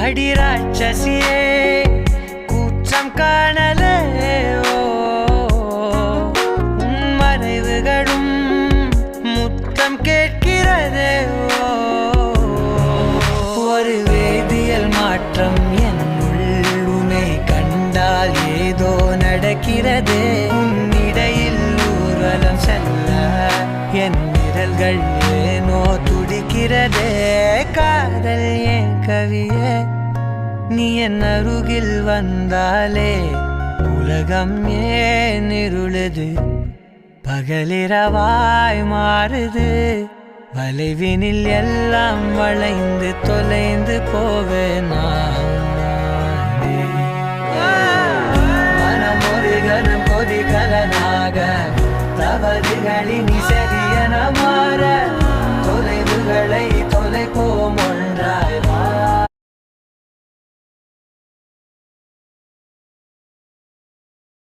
அடிராட்சசியே கூற்றம் காணலே உன் மறைவுகளும் முத்தம் கேட்கிறதே ஒரு வேதியியல் மாற்றம் என்னுள் உன்னை கண்டால் ஏதோ நடக்கிறதே உன்னிடையில் ஊர்வலம் செல்ல என் விரல்கள் ஏனோ துடிக்கிறதே காதல் ஏன் கவியே நீ என் அருகில் வந்தாலே உலகம் ஏன் இருளுது பகலிரவாய் மாறுது வளைவினில் எல்லாம் வளைந்து தொலைந்து போவேனா மனம் ஒரு கணம் கொதிகலனாக தவறுகளின் இசை